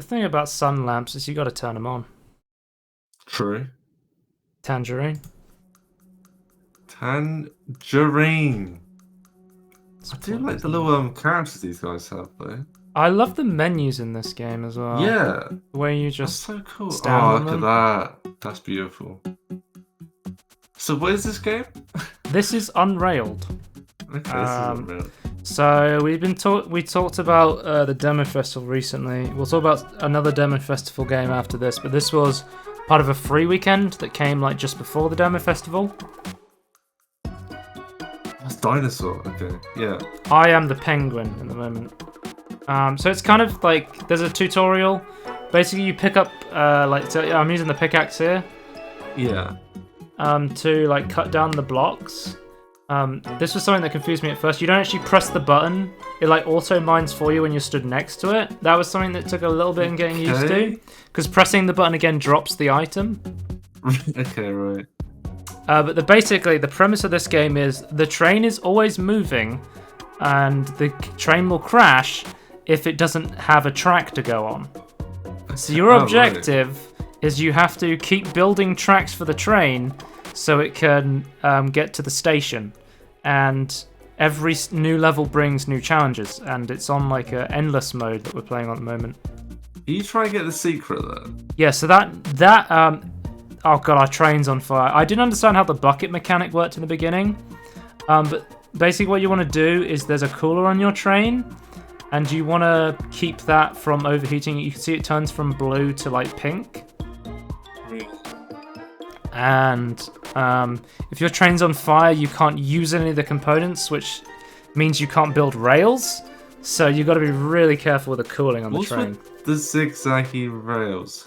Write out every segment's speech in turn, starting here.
The thing about sun lamps is you got to turn them on. True. Tangerine. Tangerine. That's I do what like his the name- little characters these guys have though. I love the menus in this game as well. Yeah, The way you that's just so cool. stand Oh, on look at them. that. That's beautiful. So what is this game? This is Unrailed. Okay, this is unreal. So we talked about the demo festival recently. We'll talk about another demo festival game after this, but this was part of a free weekend that came like just before the demo festival. That's dinosaur. Okay, yeah. I am the penguin at the moment. So it's kind of like there's a tutorial. Basically, you pick up I'm using the pickaxe here. Yeah. To like cut down the blocks. This was something that confused me at first. You don't actually press the button. It like auto mines for you when you're stood next to it. That was something that took a little bit in getting used to. Because pressing the button again drops the item. Okay, right. But basically, the premise of this game is the train is always moving, and the train will crash if it doesn't have a track to go on. So your objective is you have to keep building tracks for the train so it can get to the station. And every new level brings new challenges, and it's on like an endless mode that we're playing on at the moment. Are you trying to get the secret there? Yeah, so oh god, our train's on fire. I didn't understand how the bucket mechanic worked in the beginning, but basically what you want to do is there's a cooler on your train, and you want to keep that from overheating. You can see it turns from blue to like pink. And if your train's on fire, you can't use any of the components, which means you can't build rails. So you've got to be really careful with the cooling on the train. With the zigzaggy rails?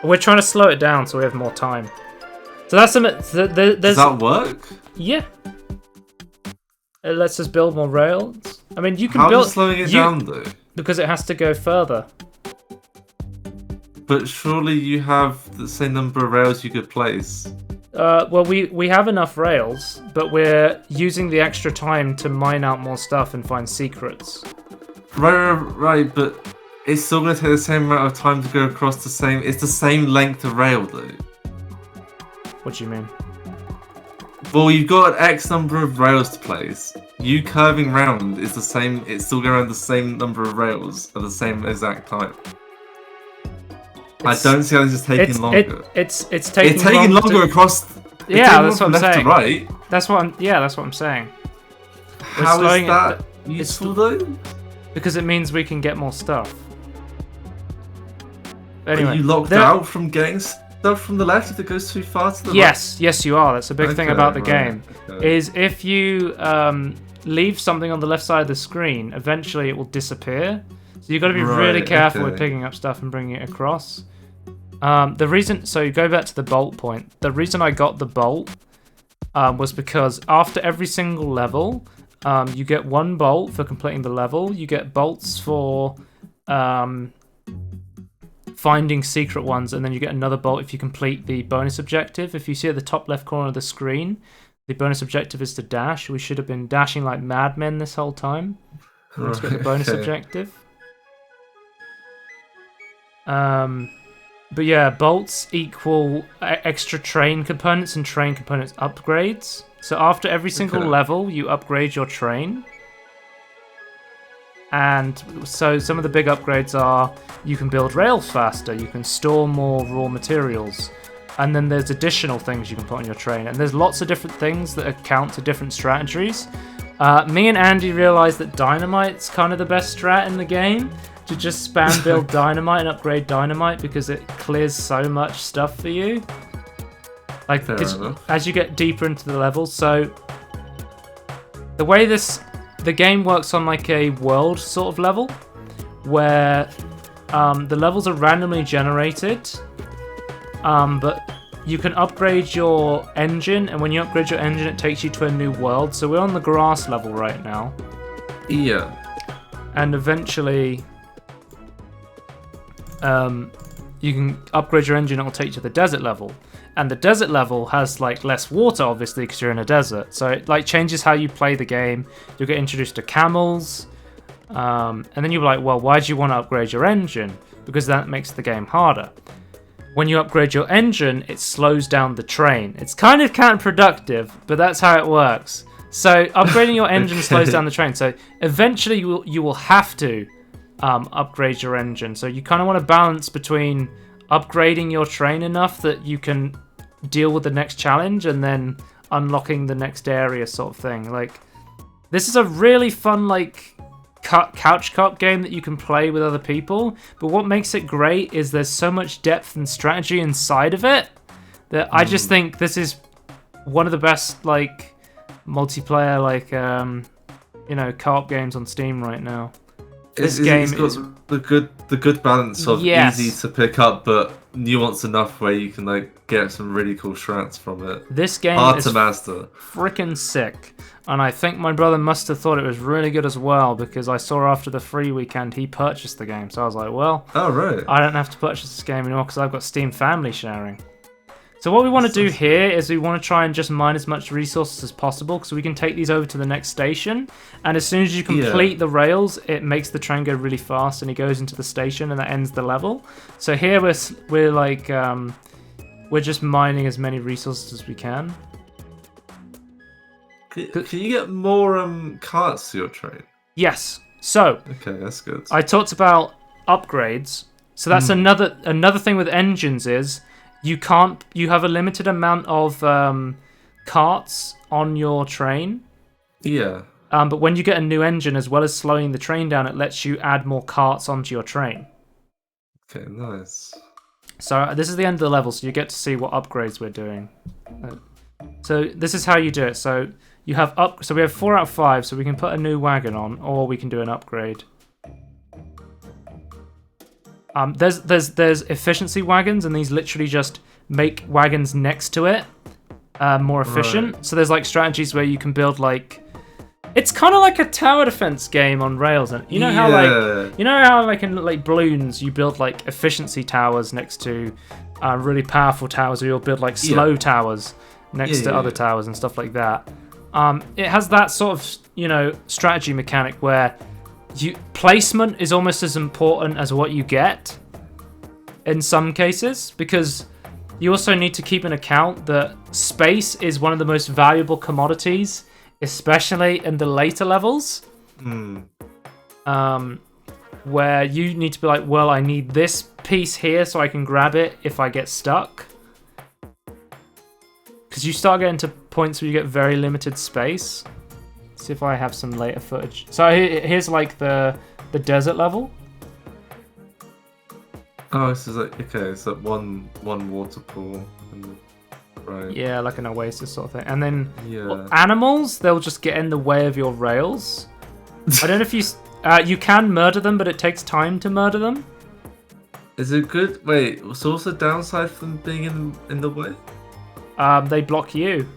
We're trying to slow it down so we have more time. So that's there's. Does that work? Yeah. It lets us build more rails. I mean, you can How build. is slowing it down though? Because it has to go further. But surely you have the same number of rails you could place. Well, we have enough rails, but we're using the extra time to mine out more stuff and find secrets. Right, but it's still going to take the same amount of time to go across the same... It's the same length of rail, though. What do you mean? Well, you've got X number of rails to place. You curving round is the same... It's still going around the same number of rails at the same exact time. I don't see how this is taking longer. It's taking longer across... Yeah, that's what I'm left saying. to right. That's what I'm saying. How is that useful, though? Because it means we can get more stuff. Anyway, are you locked out from getting stuff from the left if it goes too far to the right? Yes, you are. That's a big thing about the game. Okay. Is if you leave something on the left side of the screen, eventually it will disappear. So you've got to be really careful with picking up stuff and bringing it across. So you go back to the bolt point. The reason I got the bolt was because after every single level, you get one bolt for completing the level. You get bolts for finding secret ones, and then you get another bolt if you complete the bonus objective. If you see at the top left corner of the screen, the bonus objective is to dash. We should have been dashing like madmen this whole time. Let's get the bonus objective. But yeah, bolts equal extra train components and train components upgrades. So after every single level, you upgrade your train. And so some of the big upgrades are you can build rails faster, you can store more raw materials, and then there's additional things you can put on your train. And there's lots of different things that account to different strategies. Me and Andy realized that dynamite's kind of the best strat in the game. To just spam build dynamite and upgrade dynamite because it clears so much stuff for you. Like as you get deeper into the levels. So the way the game works on like a world sort of level, where the levels are randomly generated, but you can upgrade your engine, and when you upgrade your engine, it takes you to a new world. So we're on the grass level right now. Yeah. And eventually, you can upgrade your engine, it will take you to the desert level. And the desert level has like less water, obviously, because you're in a desert. So it like changes how you play the game. You'll get introduced to camels, and then you'll be like, well, why do you want to upgrade your engine? because that makes the game harder. When you upgrade your engine, it slows down the train. It's kind of counterproductive, but that's how it works. So upgrading your engine slows down the train. So eventually you will have to upgrade your engine. So you kind of want to balance between upgrading your train enough that you can deal with the next challenge and then unlocking the next area sort of thing. Like, this is a really fun, like, couch co-op game that you can play with other people, but what makes it great is there's so much depth and strategy inside of it that I just think this is one of the best, like, multiplayer, like, co-op games on Steam right now. This game it's got the good balance of easy to pick up, but nuanced enough where you can like get some really cool strats from it. This game hard is to master, freaking sick, and I think my brother must have thought it was really good as well, because I saw after the free weekend he purchased the game, so I was like, well, oh right, I don't have to purchase this game anymore because I've got Steam Family Sharing. So what we want to do here is we want to try and just mine as much resources as possible, because we can take these over to the next station, and as soon as you complete the rails, it makes the train go really fast, and he goes into the station, and that ends the level. So here we're like we're just mining as many resources as we can. Can you get more carts to your train? Yes. So okay, that's good. I talked about upgrades. So that's another thing with engines is you have a limited amount of carts on your train. Yeah. But when you get a new engine, as well as slowing the train down, it lets you add more carts onto your train. Okay, nice. So this is the end of the level, so you get to see what upgrades we're doing. So this is how you do it. So you have so we have 4 out of 5, so we can put a new wagon on, or we can do an upgrade. There's efficiency wagons, and these literally just make wagons next to it more efficient. Right. So there's like strategies where you can build like, it's kind of like a tower defense game on rails, and you know how like in like balloons you build like efficiency towers next to really powerful towers, or you'll build like slow towers next to other towers and stuff like that. It has that sort of strategy mechanic where placement is almost as important as what you get in some cases, because you also need to keep in account that space is one of the most valuable commodities, especially in the later levels. Where you need to be like, well, I need this piece here so I can grab it if I get stuck. Because you start getting to points where you get very limited space. See if I have some later footage. So here's like the desert level. Oh, this is like, okay, it's like one water pool. Right. Yeah, like an oasis sort of thing. And then animals, they'll just get in the way of your rails. I don't know if you can murder them, but it takes time to murder them. Is it good? Wait, so what's the downside from being in the way? They block you.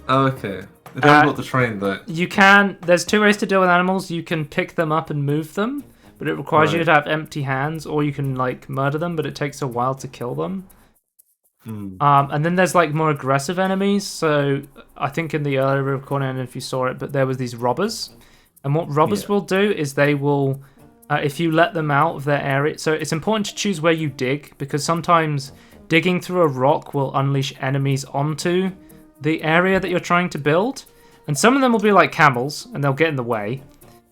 Oh, okay. They don't block the train, though. You can. There's 2 ways to deal with animals. You can pick them up and move them, but it requires you to have empty hands, or you can like murder them, but it takes a while to kill them. And then there's like more aggressive enemies. So I think in the earlier recording, I don't know if you saw it, but there was these robbers, and what robbers will do is they will, if you let them out of their area. So it's important to choose where you dig, because sometimes digging through a rock will unleash enemies onto the area that you're trying to build, and some of them will be like camels and they'll get in the way,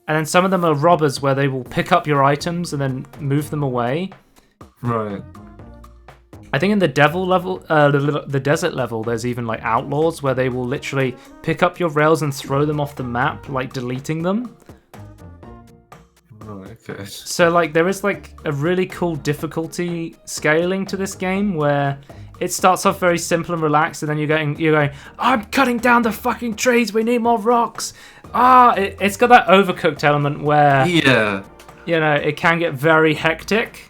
and then some of them are robbers where they will pick up your items and then move them away. Right. I think in the devil level, the desert level, there's even like outlaws where they will literally pick up your rails and throw them off the map, like deleting them. Right, okay. So like there is like a really cool difficulty scaling to this game where it starts off very simple and relaxed, and then you're going, I'm cutting down the fucking trees, we need more rocks. It's got that overcooked element where it can get very hectic.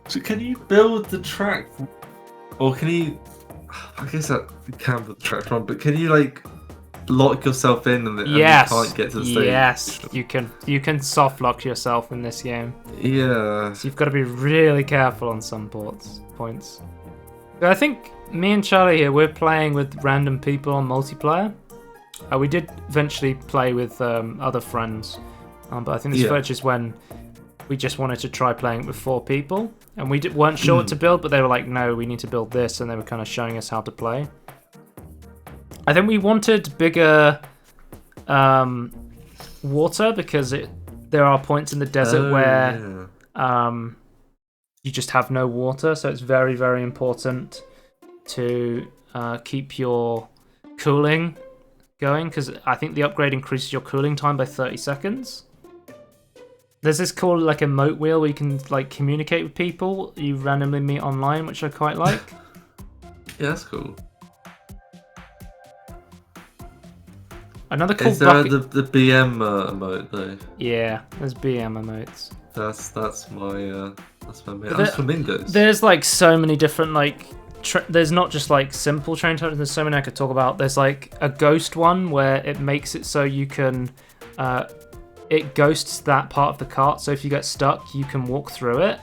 So can you build the track, or can you? I guess that you can build the track from, but can you like lock yourself in and you can't get to the stage? Yes, you can. You can soft lock yourself in this game. Yeah. So you've got to be really careful on some points. But I think me and Charlie here, we're playing with random people on multiplayer. We did eventually play with other friends But I think this is just when we just wanted to try playing it with 4 people, and we weren't sure what to build, but they were like, no, we need to build this, and they were kind of showing us how to play. I think we wanted bigger water, because there are points in the desert where you just have no water, so it's very, very important to keep your cooling going, because I think the upgrade increases your cooling time by 30 seconds. There's this called like a emote wheel where you can like communicate with people you randomly meet online, which I quite like. Yeah, that's cool. Another cool Is there the BM emote though? Yeah, there's BM emotes. That's my main. That's flamingos. There's like so many different like. There's not just like simple train types. There's so many I could talk about. There's like a ghost one where it makes it so you can. It ghosts that part of the cart, so if you get stuck, you can walk through it.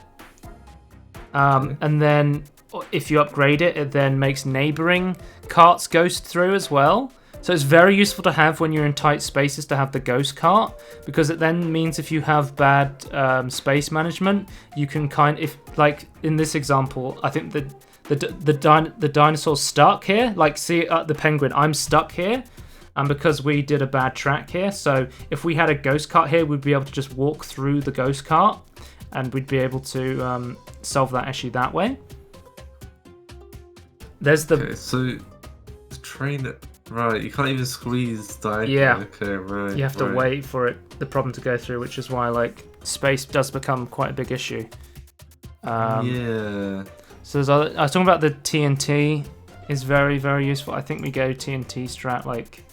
And then if you upgrade it, it then makes neighboring carts ghost through as well. So it's very useful to have when you're in tight spaces to have the ghost cart, because it then means if you have bad space management, you can if like in this example, I think the dinosaur's stuck here. Like see the penguin, I'm stuck here. And because we did a bad track here, so if we had a ghost cart here, we'd be able to just walk through the ghost cart, and we'd be able to solve that issue that way. There's the... Okay, so the train... Right, you can't even squeeze diagonally. Yeah. Okay, right. You have to wait for the problem to go through, which is why like space does become quite a big issue. Yeah. So I was talking about the TNT is very, very useful. I think we go TNT strat like...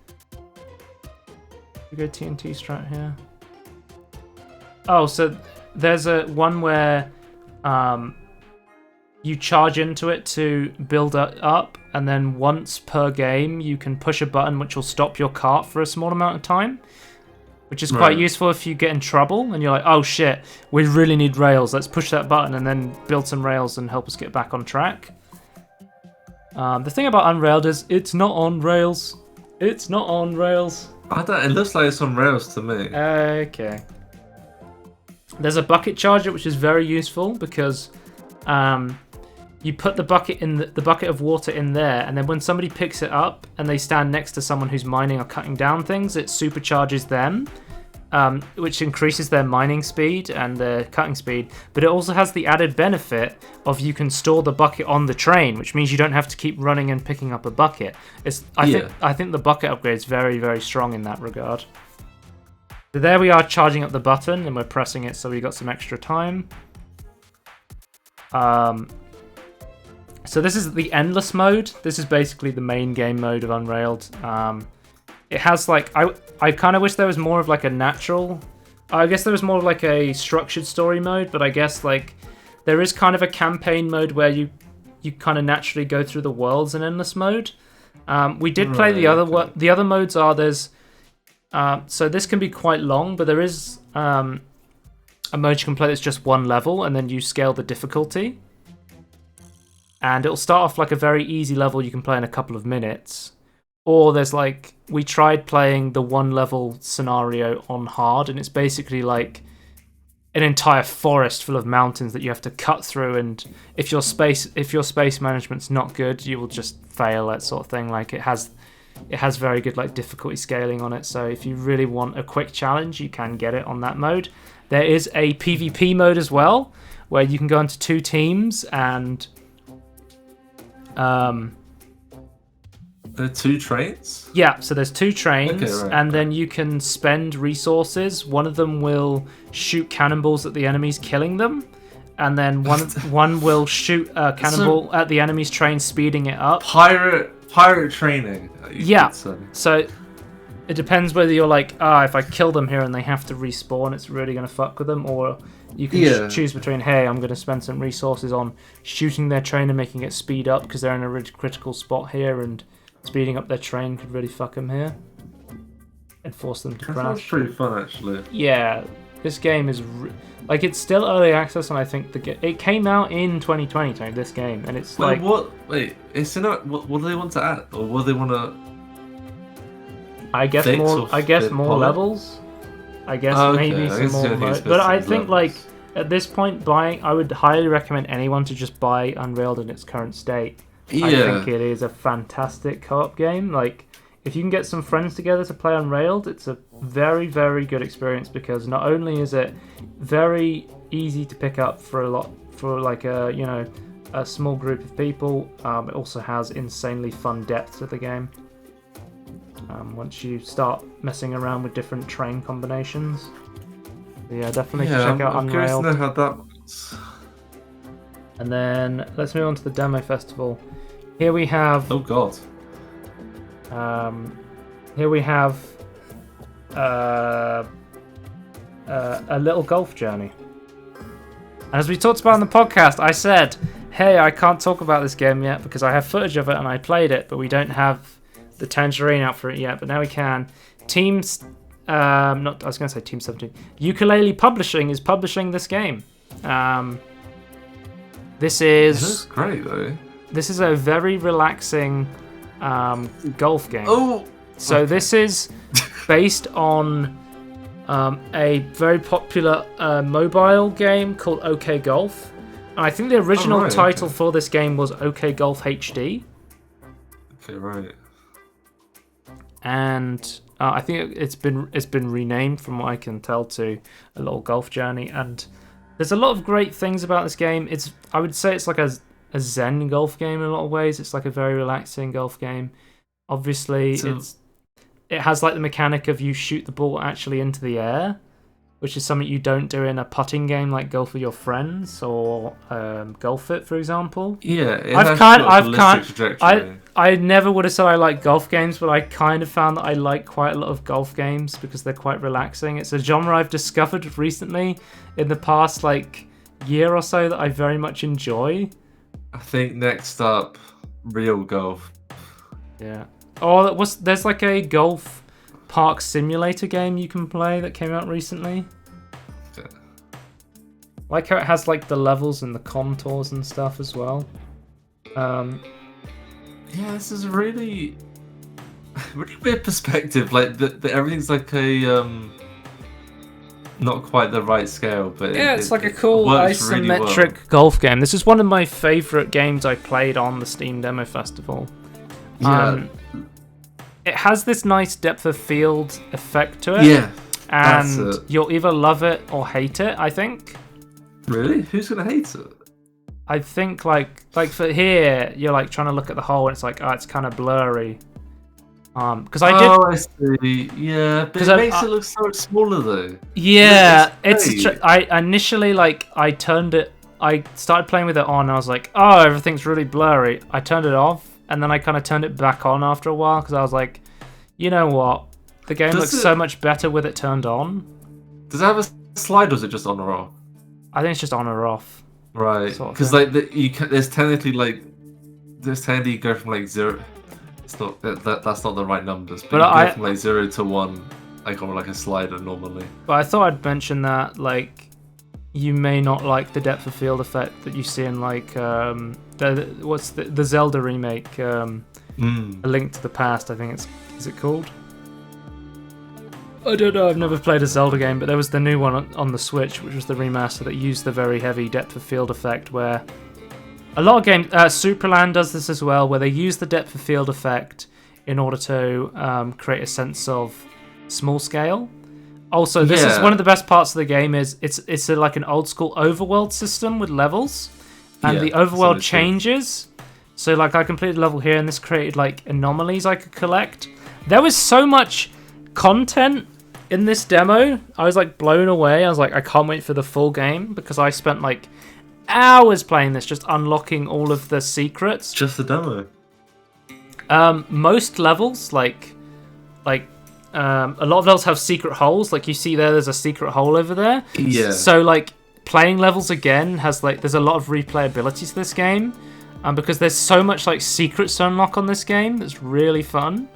We go TNT strat here. Oh, so there's one where you charge into it to build it up, and then once per game you can push a button which will stop your cart for a small amount of time, which is quite useful if you get in trouble and you're like, oh shit, we really need rails, let's push that button and then build some rails and help us get back on track. The thing about Unrailed is it's not on rails. It's not on rails. It looks like it's on rails to me. Okay. There's a bucket charger which is very useful because you put the bucket in the bucket of water in there, and then when somebody picks it up and they stand next to someone who's mining or cutting down things, it supercharges them, which increases their mining speed and their cutting speed. But it also has the added benefit of you can store the bucket on the train, which means you don't have to keep running and picking up a bucket. I think the bucket upgrade is very, very strong in that regard. So there we are charging up the button, and we're pressing it so we got some extra time. So this is the endless mode. This is basically the main game mode of Unrailed. It has like I kind of wish there was more of like a natural. I guess there was more of like a structured story mode, but I guess like there is kind of a campaign mode where you kind of naturally go through the worlds in endless mode. We did play the other modes are there's so this can be quite long, but there is a mode you can play that's just one level, and then you scale the difficulty. And it'll start off like a very easy level you can play in a couple of minutes. Or there's like, we tried playing the one level scenario on hard, and it's basically like an entire forest full of mountains that you have to cut through, and if your space management's not good, you will just fail, that sort of thing. Like it has very good like difficulty scaling on it, so if you really want a quick challenge, you can get it on that mode. There is a PvP mode as well, where you can go into 2 teams and there are 2 trains? Yeah, so there's 2 trains, okay, right, and then you can spend resources. One of them will shoot cannonballs at the enemies, killing them, and then one will shoot a cannonball at the enemy's train, speeding it up. Pirate training. Yeah, so it depends whether you're like, if I kill them here and they have to respawn, it's really going to fuck with them, or you can choose between, hey, I'm going to spend some resources on shooting their train and making it speed up because they're in a really critical spot here, and speeding up their train could really fuck them here and force them to crash. That's pretty fun, actually. Yeah, this game is like, it's still early access, and I think it came out in 2020. This game, and it's like it's not. What do they want to add, or what do they want to? I guess more polish? levels. I guess Okay, maybe I some guess more you don't think it's but I supposed to think be like levels. at this point, I would highly recommend anyone to just buy Unrailed in its current state. I think Yeah. it is a fantastic co-op game. Like, if you can get some friends together to play Unrailed, it's a very, very good experience because not only is it very easy to pick up for like a small group of people, it also has insanely fun depth to the game. Once you start messing around with different train combinations. Yeah, definitely Yeah, check out I'm curious to Unrailed. know how that works. And then let's move on to the demo festival. Here we have Oh god. um, here we have a little golf journey. And as we talked about in the podcast, I said, "Hey, I can't talk about this game yet because I have footage of it and I played it, but we don't have the Tangerine out for it yet. But now we can." Teams, not I was going to say Team 17. Ukulele Publishing is publishing this game. This This is is great though. This is a very relaxing golf game. Oh! So this is based on a very popular mobile game called OK Golf. And I think the original title for this game was OK Golf HD. Okay, right. And I think it's been renamed from what I can tell to a little golf journey. And there's a lot of great things about this game. I would say it's like a zen golf game in a lot of ways. It's like a very relaxing golf game. Obviously, it has like the mechanic of you shoot the ball actually into the air, which is something you don't do in a putting game like Golf with Your Friends or Golf It, for example. Yeah, I never would have said I like golf games, but I kind of found that I like quite a lot of golf games because they're quite relaxing. It's a genre I've discovered recently in the past like year or so that I very much enjoy. I think next up, Real Golf. Yeah. Oh, there's like a golf park simulator game you can play that came out recently. Yeah. Like how it has like the levels and the contours and stuff as well. Yeah, this is really weird perspective. Like everything's like a not quite the right scale, but yeah, it's like a cool isometric really well. golf game. This is one of my favorite games I played on the Steam Demo Festival. Yeah. It has this nice depth of field effect to it. Yeah. And you'll either love it or hate it, I think. Really? Who's gonna hate it? I think like for here, you're like trying to look at the hole and it's like, it's kind of blurry. Because I did. Oh, I see. Yeah, but it makes it look so much smaller though. Yeah, I initially I turned it. I started playing with it on. And I was like, oh, everything's really blurry. I turned it off, and then I kind of turned it back on after a while because I was like, you know what? The game looks so much better with it turned on. Does it have a slide, or is it just on or off? I think it's just on or off. Right, because there's technically you go from like 0. It's not that's not the right numbers, but you go from like 0 to 1, like on like a slider normally. But I thought I'd mention that you may not like the depth of field effect that you see in like the Zelda remake, A Link to the Past. I think is it called? I don't know, I've never played a Zelda game, but there was the new one on the Switch, which was the remaster that used the very heavy depth of field effect, where a lot of games, Superland does this as well, where they use the depth of field effect in order to create a sense of small scale. Also, this is one of the best parts of the game is it's like an old school overworld system with levels, and the overworld changes. So like I completed a level here, and this created like anomalies I could collect. There was so much content in this demo. I was like blown away. I was like, I can't wait for the full game because I spent like hours playing this, just unlocking all of the secrets. Just the demo. Most levels, a lot of levels have secret holes. Like you see there's a secret hole over there. Yeah. So like playing levels again has there's a lot of replayability to this game, because there's so much like secrets to unlock on this game. That's really fun.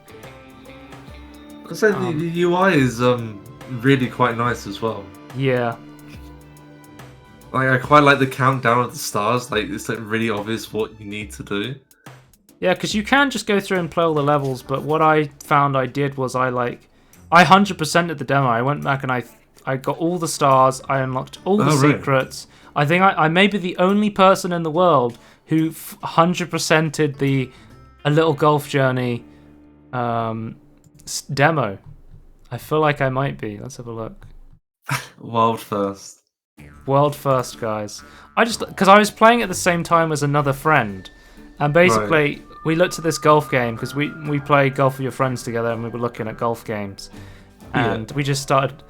I said the UI is really quite nice as well. Yeah. Like I quite like the countdown of the stars. Like it's like really obvious what you need to do. Yeah, because you can just go through and play all the levels, but what I found I did was I 100%ed the demo. I went back and I I got all the stars. I unlocked all the Oh, really? secrets. I think I may be the only person in the world who 100%ed the A Little Golf Journey demo. I feel like I might be. Let's have a look. World first. World first, guys. Because I was playing at the same time as another friend, and basically we looked at this golf game because we play golf with your friends together, and we were looking at golf games, and we just started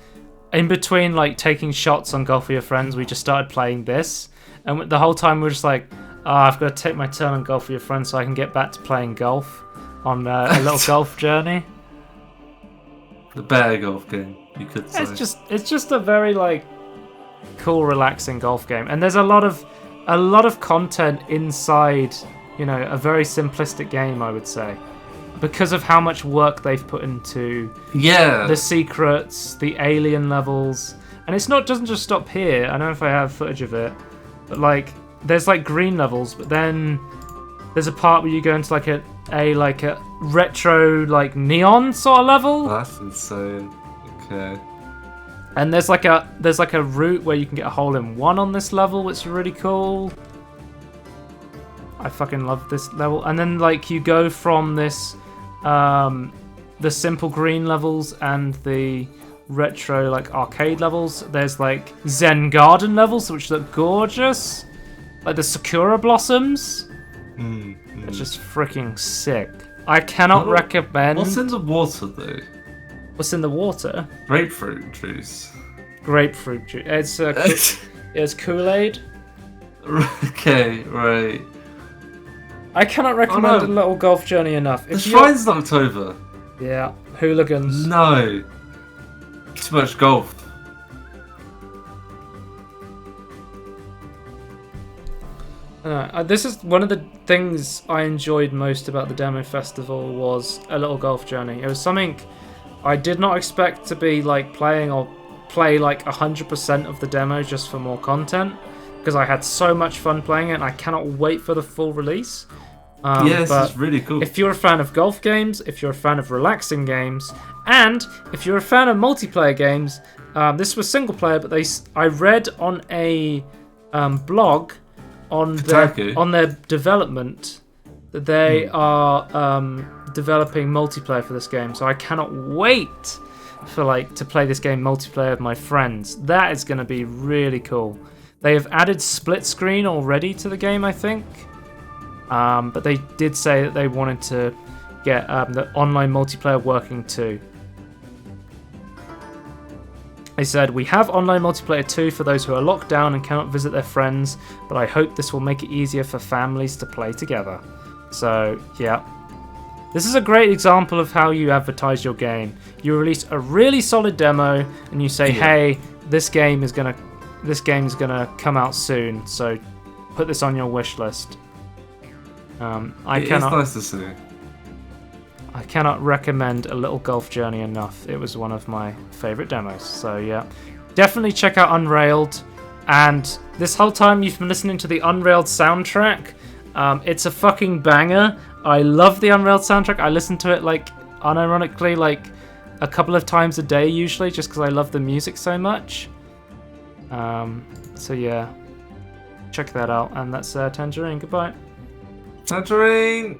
in between like taking shots on golf with your friends. We just started playing this, and the whole time we were just like, I've got to take my turn on golf with your friends so I can get back to playing golf on A Little Golf Journey. The better golf game, you could say. It's just a very like cool, relaxing golf game, and there's a lot of content inside. You know, a very simplistic game, I would say, because of how much work they've put into the secrets, the alien levels, and doesn't just stop here. I don't know if I have footage of it, but like there's like green levels, but then there's a part where you go into like a retro like neon sort of level. That's insane. Okay. And there's like a route where you can get a hole in one on this level, which is really cool. I fucking love this level. And then like you go from this the simple green levels and the retro like arcade levels. There's like Zen Garden levels which look gorgeous. Like the Sakura blossoms. It's just freaking sick. I cannot recommend. What's in the water though? What's in the water? Grapefruit juice. Grapefruit juice. It's Kool-Aid. Okay, right. I cannot recommend A Little Golf Journey enough. The shrine's in October. Yeah, hooligans. No. Too much golf. This is one of the things I enjoyed most about the demo festival was A Little Golf Journey. It was something I did not expect to be like play like 100% of the demo just for more content, because I had so much fun playing it and I cannot wait for the full release. Yes, it's really cool. If you're a fan of golf games, if you're a fan of relaxing games, and if you're a fan of multiplayer games, this was single player, but I read on a blog on their development that they are developing multiplayer for this game. So I cannot wait to play this game multiplayer with my friends. That is going to be really cool. They have added split screen already to the game, I think. But they did say that they wanted to get the online multiplayer working too. They said, "We have online multiplayer too for those who are locked down and cannot visit their friends, but I hope this will make it easier for families to play together." So, yeah. This is a great example of how you advertise your game. You release a really solid demo and you say, "Hey, this game is gonna come out soon, so put this on your wish list." It's nice to see. I cannot recommend A Little Golf Journey enough. It was one of my favorite demos. So yeah, definitely check out Unrailed. And this whole time you've been listening to the Unrailed soundtrack. It's a fucking banger. I love the Unrailed soundtrack. I listen to it like unironically like a couple of times a day usually, just because I love the music so much. So yeah, check that out. And that's Tangerine. Goodbye. Tangerine!